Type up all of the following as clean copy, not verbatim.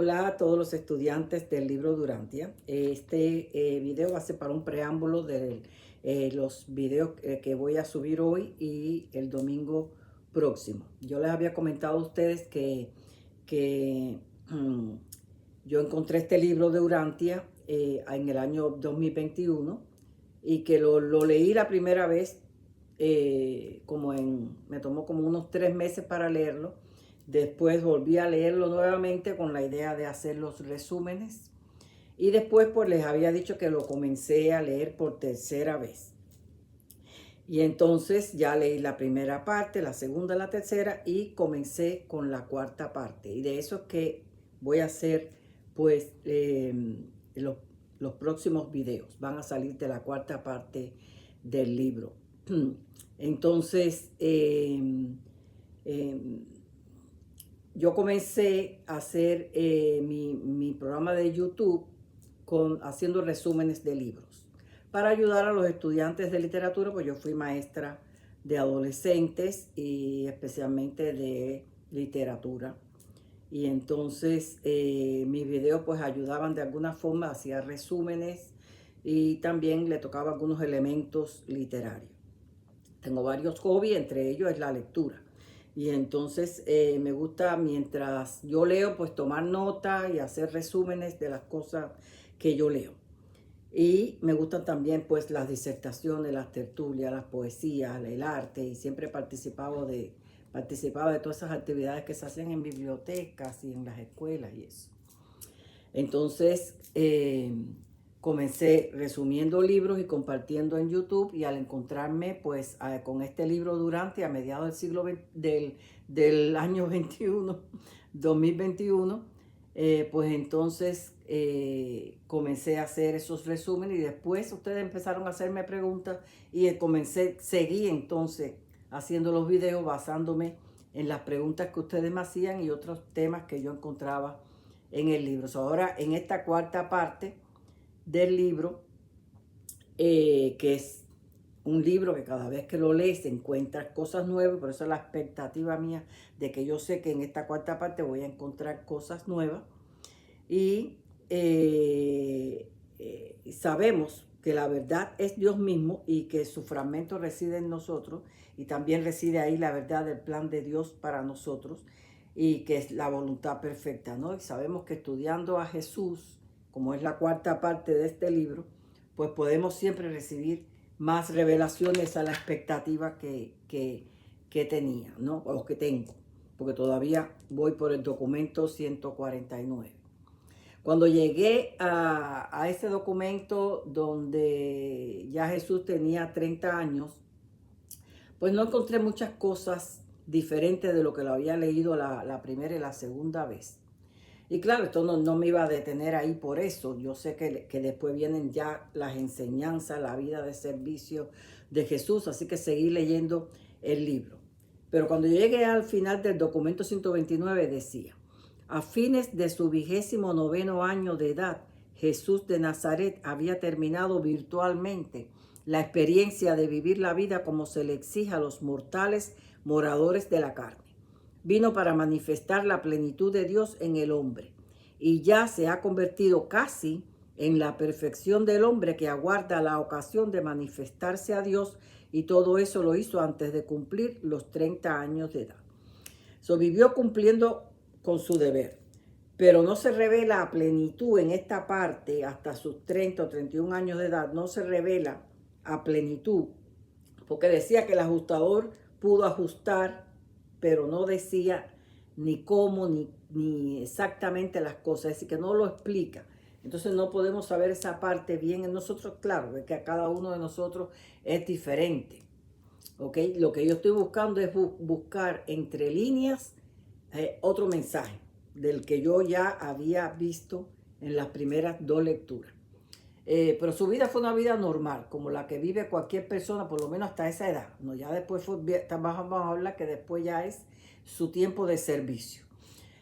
Hola a todos los estudiantes del libro Durantia. Este video va a ser para un preámbulo de los videos que voy a subir hoy y el domingo próximo. Yo les había comentado a ustedes que yo encontré este libro de Durantia en el año 2021 y que lo leí la primera vez me tomó como unos 3 meses para leerlo. Después volví a leerlo nuevamente con la idea de hacer los resúmenes. Y después pues les había dicho que lo comencé a leer por tercera vez. Y entonces ya leí la primera parte, la segunda, la tercera y comencé con la cuarta parte. Y de eso es que voy a hacer pues los, los próximos videos. Van a salir de la cuarta parte del libro. Entonces, yo comencé a hacer mi programa de YouTube haciendo resúmenes de libros para ayudar a los estudiantes de literatura, pues yo fui maestra de adolescentes y especialmente de literatura. Y entonces mis videos pues ayudaban de alguna forma, hacía resúmenes y también le tocaba algunos elementos literarios. Tengo varios hobbies, entre ellos es la lectura. Y entonces me gusta mientras yo leo, pues tomar nota y hacer resúmenes de las cosas que yo leo. Y me gustan también pues las disertaciones, las tertulias, las poesías, el arte. Y siempre participaba de todas esas actividades que se hacían en bibliotecas y en las escuelas y eso. Entonces comencé resumiendo libros y compartiendo en YouTube, y al encontrarme pues con este libro Durante a mediados del del año 21, 2021, pues entonces comencé a hacer esos resúmenes y después ustedes empezaron a hacerme preguntas y seguí entonces haciendo los videos basándome en las preguntas que ustedes me hacían y otros temas que yo encontraba en el libro. Ahora en esta cuarta parte del libro, que es un libro que cada vez que lo lees encuentras cosas nuevas, por eso es la expectativa mía de que yo sé que en esta cuarta parte voy a encontrar cosas nuevas. Y sabemos que la verdad es Dios mismo y que su fragmento reside en nosotros, y también reside ahí la verdad del plan de Dios para nosotros, y que es la voluntad perfecta, ¿no? Y sabemos que estudiando a Jesús, como es la cuarta parte de este libro, pues podemos siempre recibir más revelaciones a la expectativa que tenía, ¿no? O que tengo, porque todavía voy por el documento 149. Cuando llegué a ese documento donde ya Jesús tenía 30 años, pues no encontré muchas cosas diferentes de lo que lo había leído la primera y la segunda vez. Y claro, esto no me iba a detener ahí por eso. Yo sé que después vienen ya las enseñanzas, la vida de servicio de Jesús, así que seguí leyendo el libro. Pero cuando yo llegué al final del documento 129 decía: a fines de su 29º año de edad, Jesús de Nazaret había terminado virtualmente la experiencia de vivir la vida como se le exige a los mortales moradores de la carne. Vino para manifestar la plenitud de Dios en el hombre, y ya se ha convertido casi en la perfección del hombre que aguarda la ocasión de manifestarse a Dios, y todo eso lo hizo antes de cumplir los 30 años de edad. Vivió cumpliendo con su deber, pero no se revela a plenitud en esta parte hasta sus 30 o 31 años de edad. No se revela a plenitud, porque decía que el ajustador pudo ajustar, pero no decía ni cómo ni exactamente las cosas, es decir, que no lo explica. Entonces no podemos saber esa parte bien en nosotros. Claro, de que a cada uno de nosotros es diferente. ¿Okay? Lo que yo estoy buscando es buscar entre líneas otro mensaje del que yo ya había visto en las primeras dos lecturas. Pero su vida fue una vida normal, como la que vive cualquier persona, por lo menos hasta esa edad. ¿No? Ya después vamos a hablar que después ya es su tiempo de servicio.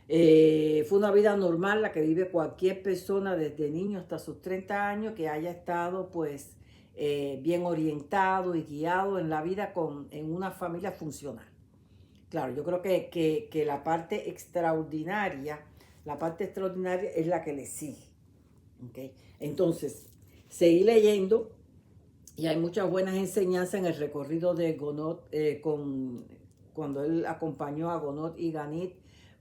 Fue una vida normal la que vive cualquier persona desde niño hasta sus 30 años que haya estado pues bien orientado y guiado en la vida en una familia funcional. Claro, yo creo que la parte extraordinaria, La parte extraordinaria es la que le sigue. ¿Okay? Entonces, seguí leyendo y hay muchas buenas enseñanzas en el recorrido de Gonod cuando él acompañó a Gonod y Ganit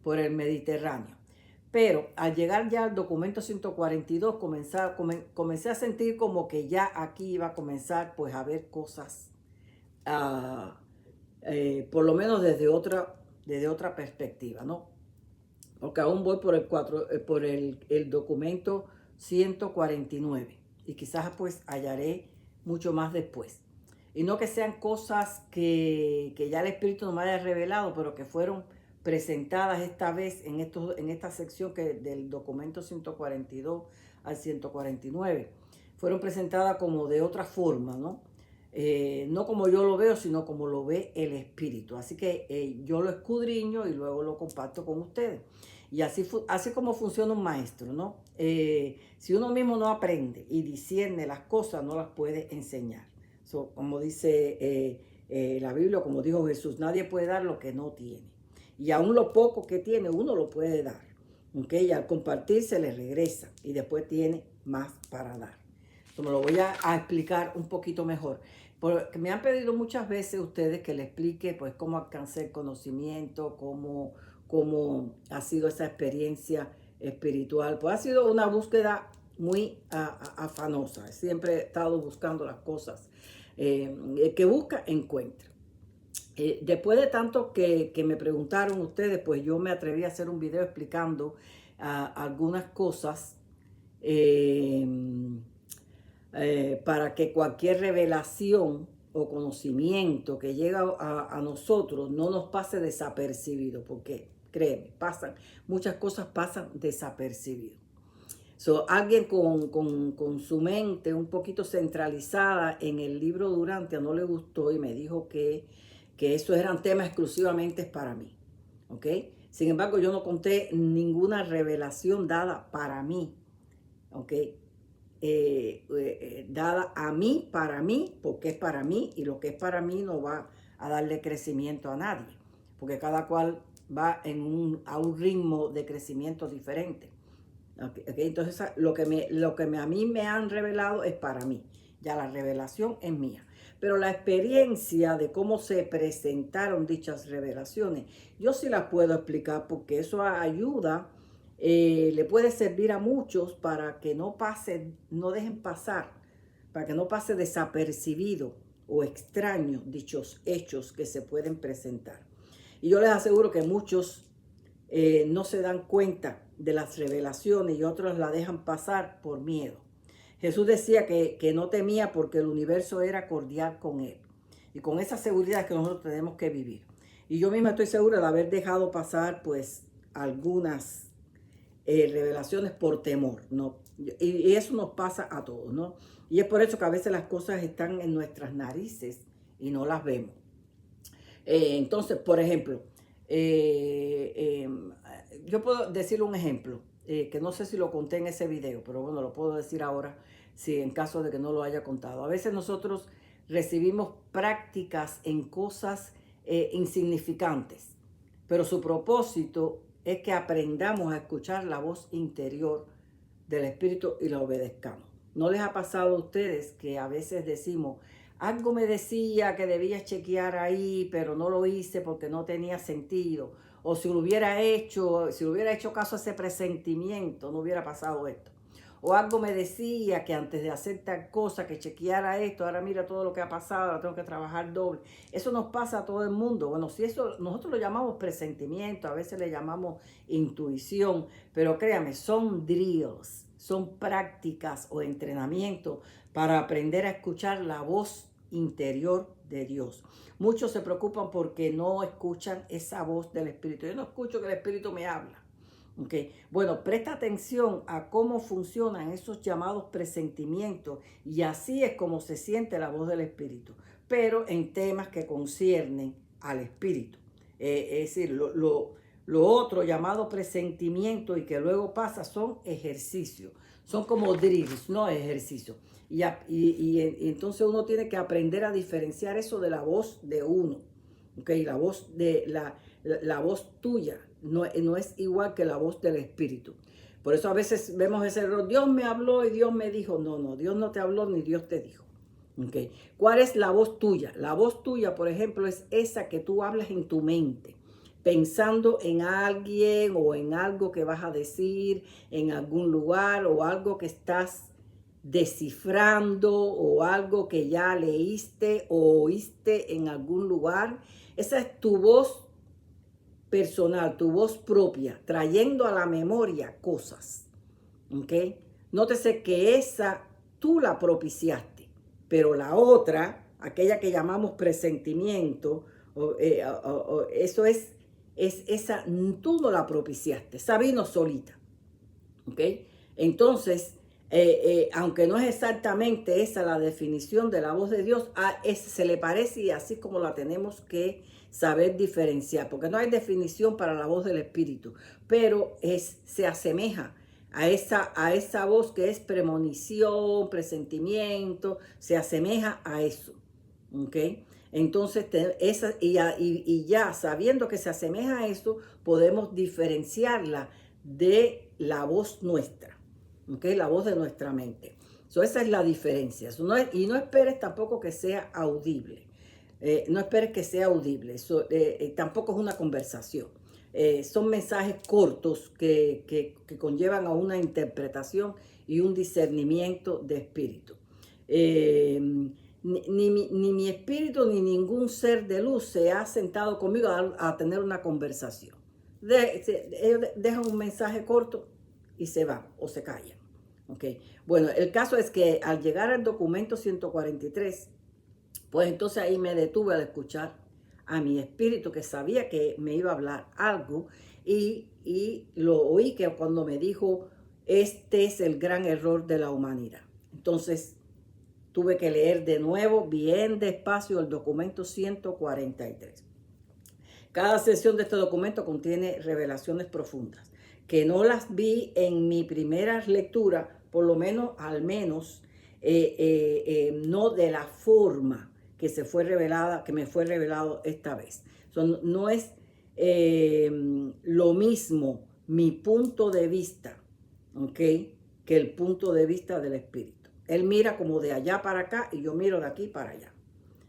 por el Mediterráneo. Pero al llegar ya al documento 142, comencé a sentir como que ya aquí iba a comenzar pues a ver cosas, por lo menos desde otra perspectiva, ¿no? Porque aún voy por el documento 149 y quizás pues hallaré mucho más después. Y no que sean cosas que ya el Espíritu no me haya revelado, pero que fueron presentadas esta vez en esta sección del documento 142 al 149. Fueron presentadas como de otra forma, ¿no? No como yo lo veo, sino como lo ve el Espíritu. Así que yo lo escudriño y luego lo comparto con ustedes. Y así como funciona un maestro, ¿no? Si uno mismo no aprende y discierne las cosas, no las puede enseñar. Como dice la Biblia, como dijo Jesús, nadie puede dar lo que no tiene. Y aún lo poco que tiene, uno lo puede dar. ¿Okay? Y al compartir se le regresa y después tiene más para dar. Me lo voy a explicar un poquito mejor. Porque me han pedido muchas veces ustedes que les explique pues cómo alcancé el conocimiento, cómo ha sido esa experiencia espiritual. Pues ha sido una búsqueda muy afanosa. Siempre he estado buscando las cosas. El que busca, encuentra. Después de tanto que me preguntaron ustedes, pues yo me atreví a hacer un video explicando algunas cosas para que cualquier revelación o conocimiento que llega a nosotros no nos pase desapercibido, porque créeme, muchas cosas pasan desapercibido. Alguien con su mente un poquito centralizada en el libro Durantia no le gustó y me dijo que esos eran temas exclusivamente para mí. ¿Ok? Sin embargo, yo no conté ninguna revelación dada para mí. ¿Ok? Dada a mí, para mí, porque es para mí, y lo que es para mí no va a darle crecimiento a nadie, porque cada cual va a un ritmo de crecimiento diferente. Okay. Entonces lo que a mí me han revelado es para mí, ya la revelación es mía, pero la experiencia de cómo se presentaron dichas revelaciones, yo sí las puedo explicar porque eso ayuda. Le puede servir a muchos para que no dejen pasar, para que no pase desapercibido o extraño dichos hechos que se pueden presentar. Y yo les aseguro que muchos no se dan cuenta de las revelaciones y otros la dejan pasar por miedo. Jesús decía que no temía porque el universo era cordial con él. Y con esa seguridad es que nosotros tenemos que vivir. Y yo misma estoy segura de haber dejado pasar pues algunas revelaciones por temor, ¿no? Y eso nos pasa a todos, ¿no? Y es por eso que a veces las cosas están en nuestras narices y no las vemos. Entonces, por ejemplo, yo puedo decir un ejemplo, que no sé si lo conté en ese video, pero bueno, lo puedo decir ahora, si en caso de que no lo haya contado. A veces nosotros recibimos prácticas en cosas insignificantes, pero su propósito es que aprendamos a escuchar la voz interior del Espíritu y la obedezcamos. ¿No les ha pasado a ustedes que a veces decimos, algo me decía que debía chequear ahí, pero no lo hice porque no tenía sentido? O si lo hubiera hecho caso a ese presentimiento, no hubiera pasado esto. O algo me decía que antes de hacer tal cosa, que chequeara esto, ahora mira todo lo que ha pasado, ahora tengo que trabajar doble. Eso nos pasa a todo el mundo. Bueno, si eso nosotros lo llamamos presentimiento, a veces le llamamos intuición, pero créame, son drills, son prácticas o entrenamientos para aprender a escuchar la voz interior de Dios. Muchos se preocupan porque no escuchan esa voz del Espíritu. Yo no escucho que el Espíritu me habla. Okay. Bueno, presta atención a cómo funcionan esos llamados presentimientos y así es como se siente la voz del Espíritu, pero en temas que conciernen al Espíritu. Es decir, lo otro llamado presentimiento y que luego pasa son ejercicios, son como drills, no ejercicios. Y entonces uno tiene que aprender a diferenciar eso de la voz de uno, okay, la voz tuya, no es igual que la voz del Espíritu. Por eso a veces vemos ese error, Dios me habló y Dios me dijo. No, Dios no te habló ni Dios te dijo. Okay. ¿Cuál es la voz tuya? La voz tuya, por ejemplo, es esa que tú hablas en tu mente, pensando en alguien o en algo que vas a decir, en algún lugar o algo que estás descifrando o algo que ya leíste o oíste en algún lugar. Esa es tu voz personal, tu voz propia, trayendo a la memoria cosas. ¿Ok? Nótese que esa tú la propiciaste. Pero la otra, aquella que llamamos presentimiento, eso es esa, tú no la propiciaste, esa vino solita. ¿Ok? Entonces, aunque no es exactamente esa la definición de la voz de Dios, se le parece y así como la tenemos que saber diferenciar, porque no hay definición para la voz del Espíritu, pero se asemeja a esa voz que es premonición, presentimiento, se asemeja a eso. ¿Ok? Entonces, y ya sabiendo que se asemeja a eso, podemos diferenciarla de la voz nuestra. ¿Ok? La voz de nuestra mente. Esa es la diferencia. Y no esperes tampoco que sea audible. No esperes que sea audible. Tampoco es una conversación. Son mensajes cortos que conllevan a una interpretación y un discernimiento de espíritu. Ni mi espíritu ni ningún ser de luz se ha sentado conmigo a tener una conversación. Ellos dejan un mensaje corto y se van o se callan. Okay. Bueno, el caso es que al llegar al documento 143, pues entonces ahí me detuve al escuchar a mi espíritu que sabía que me iba a hablar algo y lo oí que cuando me dijo, este es el gran error de la humanidad. Entonces tuve que leer de nuevo bien despacio el documento 143. Cada sección de este documento contiene revelaciones profundas que no las vi en mi primera lectura, por lo menos, no de la forma que me fue revelado esta vez. No es lo mismo mi punto de vista, ¿ok?, que el punto de vista del Espíritu. Él mira como de allá para acá y yo miro de aquí para allá.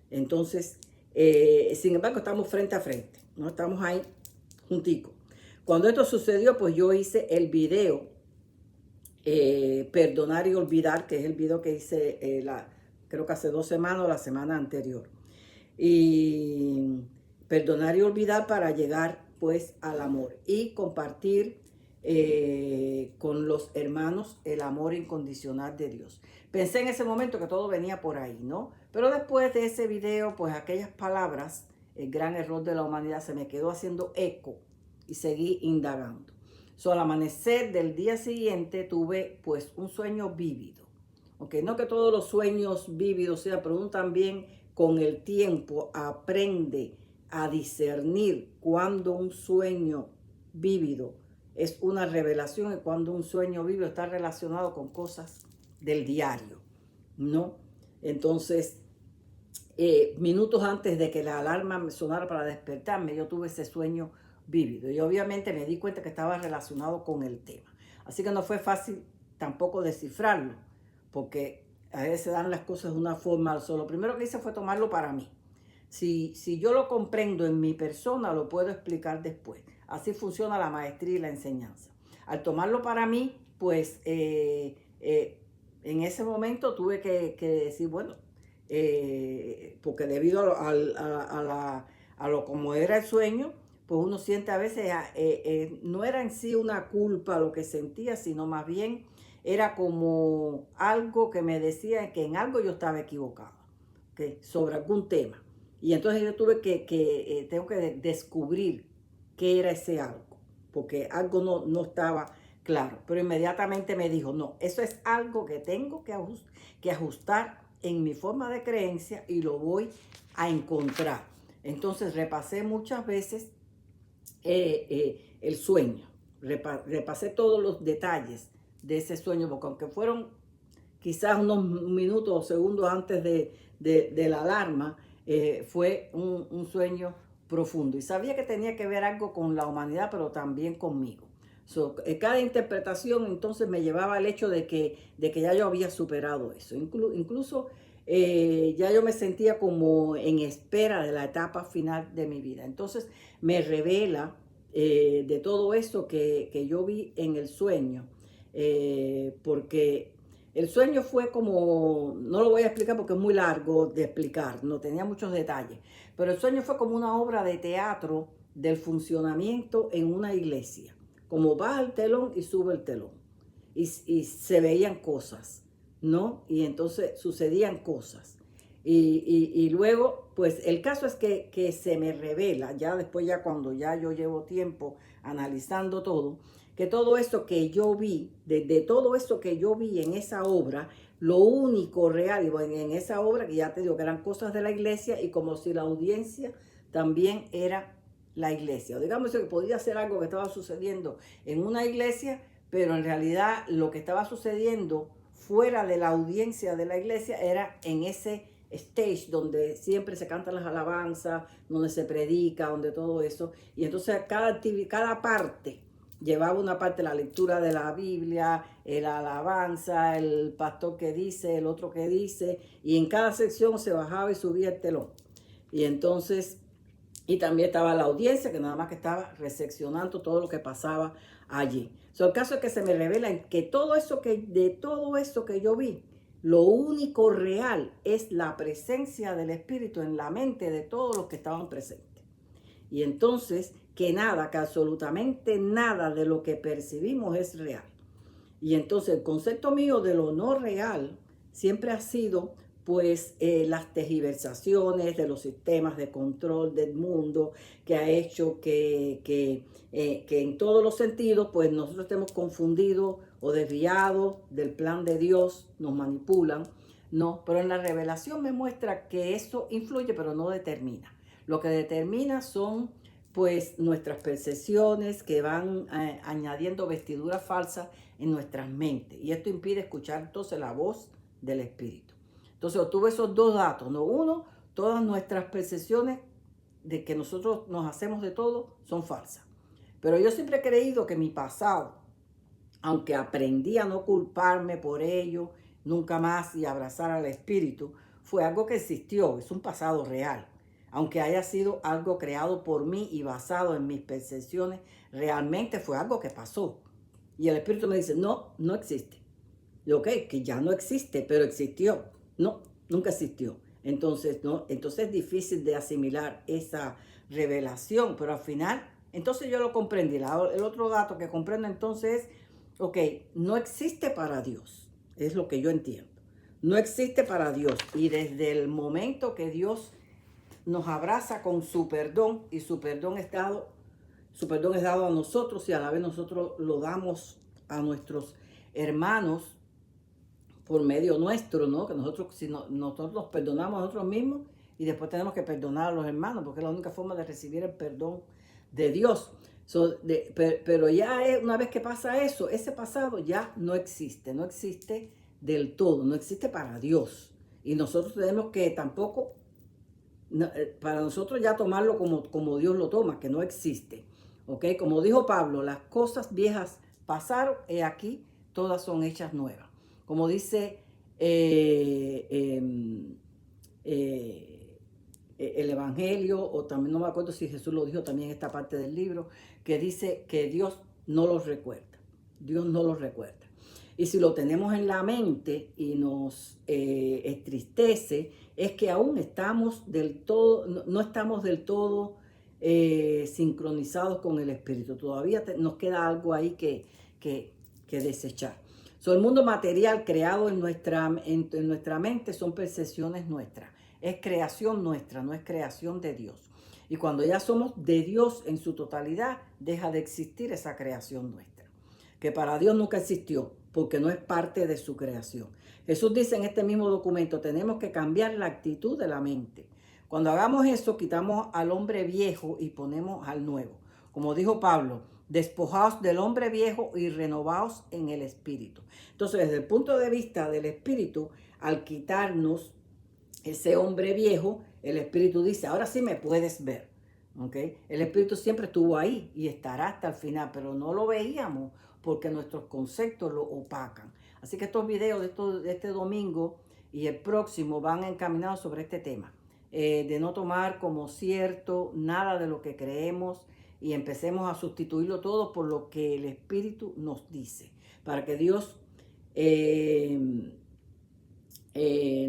Entonces, sin embargo, estamos frente a frente, no estamos ahí junticos. Cuando esto sucedió, pues yo hice el video Perdonar y Olvidar, que es el video que hice creo que hace 2 semanas o la semana anterior. Y perdonar y olvidar para llegar pues al amor y compartir con los hermanos el amor incondicional de Dios. Pensé en ese momento que todo venía por ahí, ¿no? Pero después de ese video, pues aquellas palabras, el gran error de la humanidad, se me quedó haciendo eco y seguí indagando. Al amanecer del día siguiente tuve pues un sueño vívido. Okay, no que todos los sueños vívidos sean, pero uno también con el tiempo aprende a discernir cuando un sueño vívido es una revelación y cuando un sueño vívido está relacionado con cosas del diario, ¿no? Entonces, minutos antes de que la alarma me sonara para despertarme, yo tuve ese sueño vívido y obviamente me di cuenta que estaba relacionado con el tema. Así que no fue fácil tampoco descifrarlo, porque a veces se dan las cosas de una forma. Lo primero que hice fue tomarlo para mí. Si yo lo comprendo en mi persona, lo puedo explicar después. Así funciona la maestría y la enseñanza. Al tomarlo para mí, pues en ese momento tuve que decir, bueno, porque debido a lo como era el sueño, pues uno siente a veces, no era en sí una culpa lo que sentía, sino más bien era como algo que me decía que en algo yo estaba equivocada, ¿okay?, sobre algún tema. Y entonces yo tengo que descubrir qué era ese algo, porque algo no estaba claro. Pero inmediatamente me dijo, no, eso es algo que tengo que ajustar en mi forma de creencia y lo voy a encontrar. Entonces repasé muchas veces el sueño, repasé todos los detalles de ese sueño, porque aunque fueron quizás unos minutos o segundos antes de la alarma, fue un sueño profundo y sabía que tenía que ver algo con la humanidad, pero también conmigo. Cada interpretación entonces me llevaba al hecho de que ya yo había superado eso. Incluso ya yo me sentía como en espera de la etapa final de mi vida. Entonces me revela de todo eso que yo vi en el sueño, porque el sueño fue como, no lo voy a explicar porque es muy largo de explicar, no tenía muchos detalles, pero el sueño fue como una obra de teatro del funcionamiento en una iglesia, como baja el telón y sube el telón, y se veían cosas, ¿no? Y entonces sucedían cosas. Y luego, pues el caso es que se me revela, ya después, ya cuando ya yo llevo tiempo analizando todo, que todo eso que yo vi, de todo eso que yo vi en esa obra, lo único real, y bueno, en esa obra que ya te digo que eran cosas de la iglesia y como si la audiencia también era la iglesia. O digamos que podía ser algo que estaba sucediendo en una iglesia, pero en realidad lo que estaba sucediendo fuera de la audiencia de la iglesia era en ese stage donde siempre se cantan las alabanzas, donde se predica, donde todo eso. Y entonces cada parte llevaba una parte, la lectura de la Biblia, la alabanza, el pastor que dice, el otro que dice, y en cada sección se bajaba y subía el telón. Y entonces, y también estaba la audiencia, que nada más que estaba recepcionando todo lo que pasaba allí. El caso es que se me revela que de todo eso que yo vi, lo único real es la presencia del Espíritu en la mente de todos los que estaban presentes. Y entonces que nada, que absolutamente nada de lo que percibimos es real. Y entonces el concepto mío de lo no real siempre ha sido pues las tergiversaciones de los sistemas de control del mundo, que ha hecho que en todos los sentidos pues nosotros estemos confundidos o desviados del plan de Dios, nos manipulan, no, pero en la revelación me muestra que eso influye pero no determina. Lo que determina son pues nuestras percepciones que van añadiendo vestiduras falsas en nuestras mentes. Y esto impide escuchar entonces la voz del Espíritu. Entonces obtuve esos dos datos, ¿no? Uno, todas nuestras percepciones de que nosotros nos hacemos de todo son falsas. Pero yo siempre he creído que mi pasado, aunque aprendí a no culparme por ello, nunca más y abrazar al Espíritu, fue algo que existió, es un pasado real. Aunque haya sido algo creado por mí y basado en mis percepciones, realmente fue algo que pasó. Y el Espíritu me dice, no, no existe. Y ok, que ya no existe, pero existió. No, nunca existió. Entonces, no, entonces es difícil de asimilar esa revelación, pero al final, entonces yo lo comprendí. El otro dato que comprendo entonces es, ok, no existe para Dios, es lo que yo entiendo. No existe para Dios. Y desde el momento que Dios nos abraza con su perdón y su perdón es dado a nosotros y a la vez nosotros lo damos a nuestros hermanos por medio nuestro, ¿no? Que nosotros, si no, nosotros nos perdonamos a nosotros mismos y después tenemos que perdonar a los hermanos, porque es la única forma de recibir el perdón de Dios. Pero ya una vez que pasa eso, ese pasado ya no existe del todo, no existe para Dios. Y nosotros tenemos que tampoco, para nosotros ya tomarlo como Dios lo toma, que no existe. ¿Ok? Como dijo Pablo, las cosas viejas pasaron, y aquí todas son hechas nuevas. Como dice el Evangelio, o también no me acuerdo si Jesús lo dijo también en esta parte del libro, que dice que Dios no los recuerda. Dios no los recuerda. Y si lo tenemos en la mente y nos entristece, es que aún estamos no estamos del todo sincronizados con el Espíritu. Todavía nos queda algo ahí que desechar. El mundo material creado en nuestra mente son percepciones nuestras. Es creación nuestra, no es creación de Dios. Y cuando ya somos de Dios en su totalidad, deja de existir esa creación nuestra, que para Dios nunca existió, porque no es parte de su creación. Jesús dice en este mismo documento, tenemos que cambiar la actitud de la mente. Cuando hagamos eso, quitamos al hombre viejo y ponemos al nuevo. Como dijo Pablo, despojaos del hombre viejo y renovaos en el espíritu. Entonces, desde el punto de vista del espíritu, al quitarnos ese hombre viejo, el espíritu dice, ahora sí me puedes ver. ¿ok? El Espíritu siempre estuvo ahí y estará hasta el final, pero no lo veíamos porque nuestros conceptos lo opacan. Así que estos videos de este domingo y el próximo van encaminados sobre este tema, de no tomar como cierto nada de lo que creemos y empecemos a sustituirlo todo por lo que el Espíritu nos dice, para que Dios,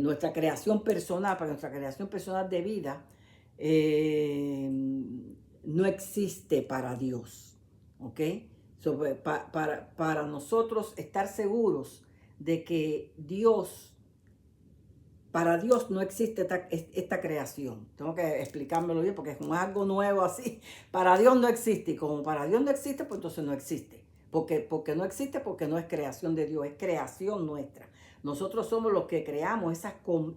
nuestra creación personal, para nuestra creación personal de vida, no existe para Dios, ¿ok? Para nosotros estar seguros de que para Dios no existe esta creación. Tengo que explicármelo bien porque es algo nuevo así. Para Dios no existe. Y como para Dios no existe, pues entonces no existe. Porque no existe, porque no es creación de Dios, es creación nuestra. Nosotros somos los que creamos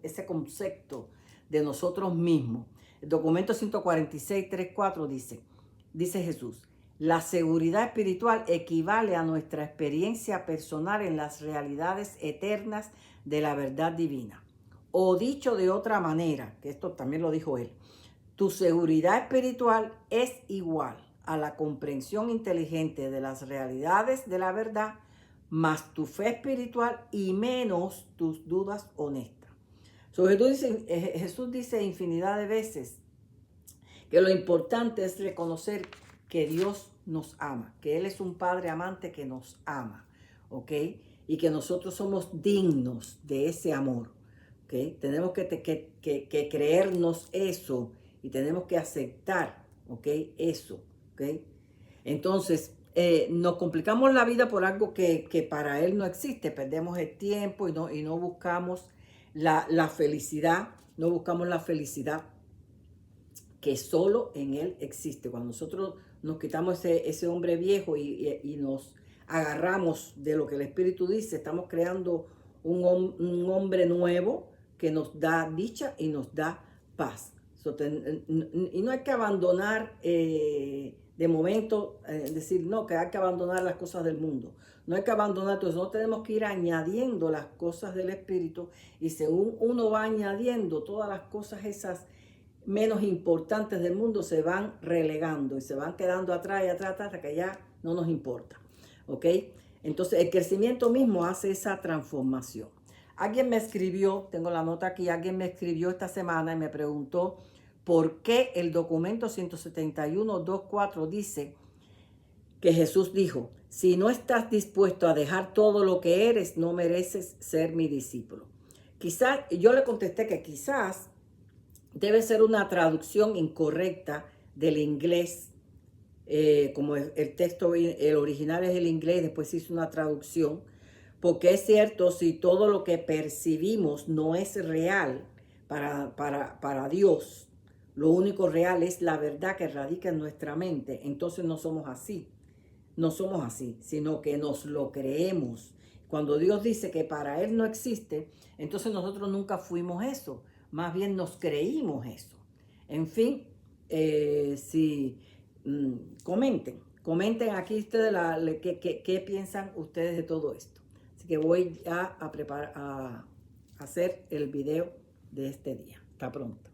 ese concepto de nosotros mismos. El documento 146.3.4 dice Jesús: la seguridad espiritual equivale a nuestra experiencia personal en las realidades eternas de la verdad divina. O dicho de otra manera, que esto también lo dijo él, tu seguridad espiritual es igual a la comprensión inteligente de las realidades de la verdad, más tu fe espiritual y menos tus dudas honestas. Jesús dice infinidad de veces que lo importante es reconocer que Dios nos ama, que Él es un Padre amante que nos ama, ¿ok? Y que nosotros somos dignos de ese amor, ¿ok? Tenemos que creernos eso y tenemos que aceptar, ¿ok? Eso, ¿ok? Entonces, nos complicamos la vida por algo que para Él no existe, perdemos el tiempo y no buscamos la felicidad, no buscamos la felicidad que solo en Él existe. Cuando nosotros nos quitamos ese hombre viejo y nos agarramos de lo que el Espíritu dice, estamos creando un hombre nuevo que nos da dicha y nos da paz. Y no hay que abandonar de momento, decir, no, que hay que abandonar las cosas del mundo. No hay que abandonar, entonces no tenemos que ir añadiendo las cosas del Espíritu, y según uno va añadiendo todas las cosas esas menos importantes del mundo, se van relegando y se van quedando atrás y atrás hasta que ya no nos importa, ¿ok? Entonces el crecimiento mismo hace esa transformación. Alguien me escribió, tengo la nota aquí, alguien me escribió esta semana y me preguntó por qué el documento 171.2.4 dice que Jesús dijo: si no estás dispuesto a dejar todo lo que eres, no mereces ser mi discípulo. Quizás, yo le contesté que quizás debe ser una traducción incorrecta del inglés, como el texto, el original es el inglés, después se hizo una traducción, porque es cierto, si todo lo que percibimos no es real para Dios, lo único real es la verdad que radica en nuestra mente, entonces no somos así, sino que nos lo creemos. Cuando Dios dice que para Él no existe, entonces nosotros nunca fuimos eso, más bien nos creímos eso. En fin, comenten aquí ustedes qué piensan ustedes de todo esto. Así que voy a hacer el video de este día. Hasta pronto.